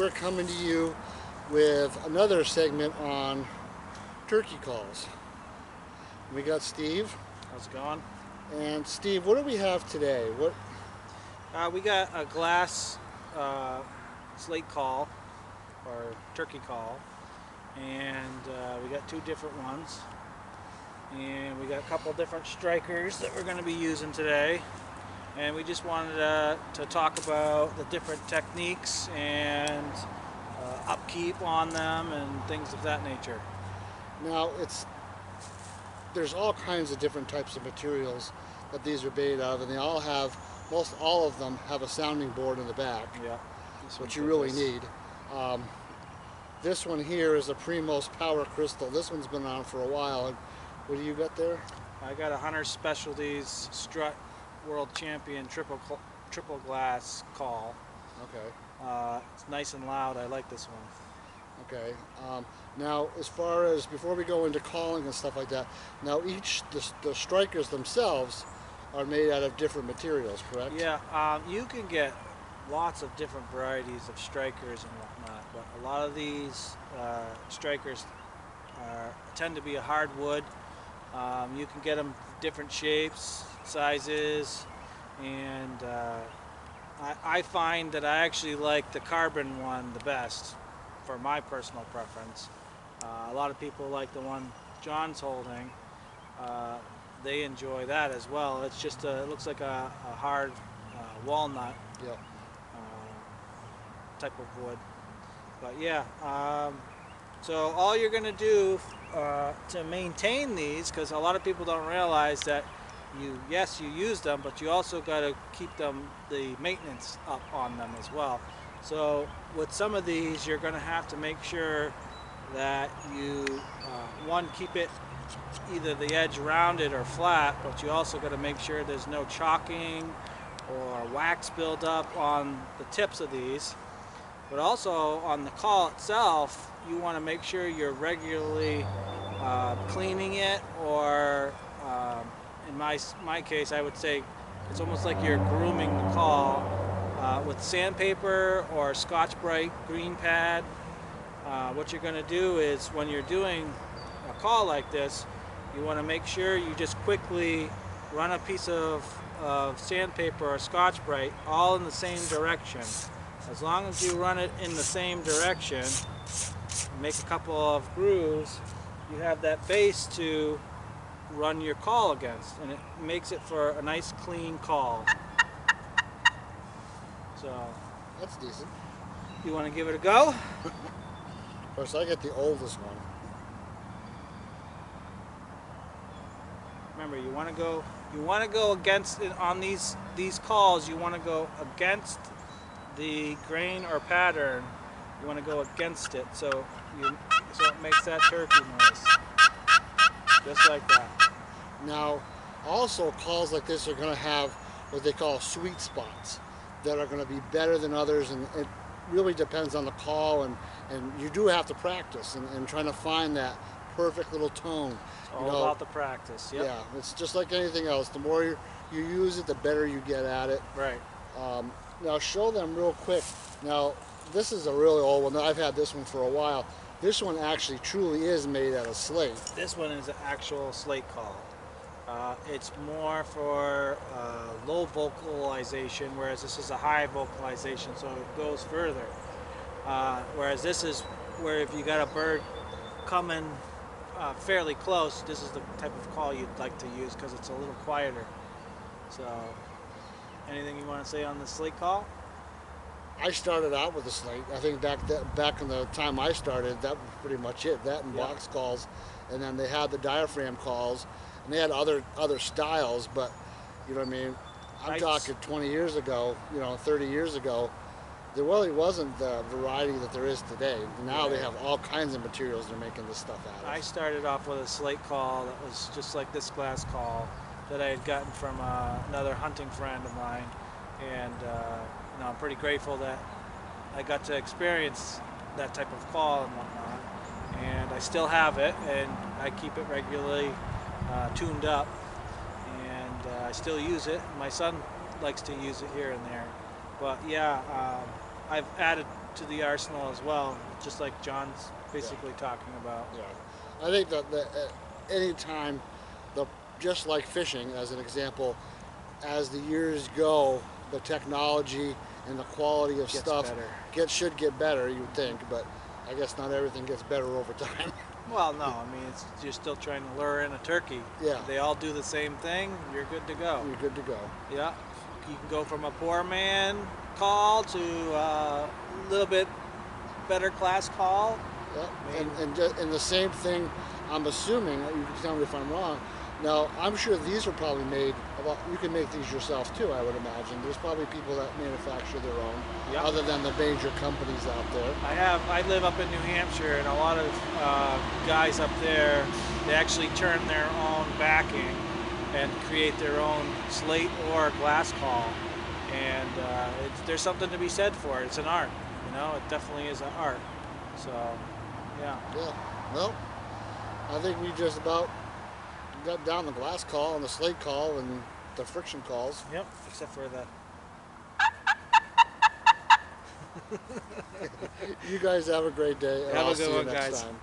we're coming to you with another segment on turkey calls. We got Steve. How's it going? And Steve, what do we have today? We got a glass slate call, or turkey call, and we got two different ones. And we got a couple different strikers that we're going to be using today. And we just wanted to talk about the different techniques and upkeep on them and things of that nature. Now, there's all kinds of different types of materials that these are made of, and they all have, most all of them have a sounding board in the back. Yeah. Which you really need. This one here is a Primos Power Crystal. This one's been on for a while. What do you got there? I got a Hunter's Specialties Strut World Champion triple glass call. Okay. It's nice and loud. I like this one. Okay. Now, as far as, before we go into calling and stuff like that, now the strikers themselves are made out of different materials, correct? Yeah. You can get lots of different varieties of strikers and whatnot, but a lot of these strikers tend to be a hardwood. You can get them different shapes, sizes, and I find that I actually like the carbon one the best for my personal preference. A lot of people like the one John's holding. They enjoy that as well. It's just it looks like a hard walnut. Yep. Type of wood. But yeah, so all you're going to do to maintain these, because a lot of people don't realize that you use them, but you also got to keep the maintenance up on them as well. So with some of these, you're going to have to make sure that you one, keep it either the edge rounded or flat, but you also got to make sure there's no chalking or wax buildup on the tips of these. But also on the call itself, you want to make sure you're regularly cleaning it, or in my case, I would say it's almost like you're grooming the call with sandpaper or Scotch-Brite green pad. What you're going to do is, when you're doing a call like this, you want to make sure you just quickly run a piece of sandpaper or Scotch-Brite all in the same direction. As long as you run it in the same direction, make a couple of grooves, you have that base to run your call against, and it makes it for a nice clean call. So That's decent. You want to give it a go? Of course, I get the oldest one. Remember, you want to go against it on these calls. You want to go against the grain or pattern. You want to go against it, so it makes that turkey noise, just like that. Now, also calls like this are going to have what they call sweet spots that are going to be better than others, and it really depends on the call, and you do have to practice and trying to find that perfect little tone. It's all about the practice. Yep. Yeah, it's just like anything else. The more you use it, the better you get at it. Right. Now show them real quick. Now this is a really old one. I've had this one for a while. This one actually truly is made out of slate. This one is an actual slate call. It's more for low vocalization, whereas this is a high vocalization, so it goes further. Whereas this is where if you got a bird coming fairly close, this is the type of call you'd like to use because it's a little quieter. So, anything you want to say on the slate call? I started out with a slate. I think back in the time I started, that was pretty much it. That and box calls, and then they had the diaphragm calls, and they had other styles. But you know what I mean? I'm talking 20 years ago, 30 years ago. There really wasn't the variety that there is today. Now they have all kinds of materials they're making this stuff out of. I started off with a slate call that was just like this glass call that I had gotten from another hunting friend of mine, and I'm pretty grateful that I got to experience that type of call and whatnot. And I still have it, and I keep it regularly tuned up, and I still use it. My son likes to use it here and there. But yeah, I've added to the arsenal as well, just like John's basically talking about. Yeah, I think that any time, just like fishing, as an example, as the years go, the technology and the quality of Gets stuff better. should get better. You would think, but I guess not everything gets better over time. Well, no, I mean, you're still trying to lure in a turkey. Yeah. They all do the same thing, you're good to go. You're good to go. Yeah. You can go from a poor man call to a little bit better class call. Yeah. And the same thing, I'm assuming, you can tell me if I'm wrong. Now, I'm sure these are probably made, you can make these yourself too, I would imagine. There's probably people that manufacture their own, Yep. other than the major companies out there. I live up in New Hampshire, and a lot of guys up there, they actually turn their own backing and create their own slate or glass call. And there's something to be said for it. It's an art, it definitely is an art. So, yeah. Yeah, well, I think we just about got down the glass call and the slate call and the friction calls. Yep, except for the... You guys have a great day, and Have I'll a good see you one, next guys. time.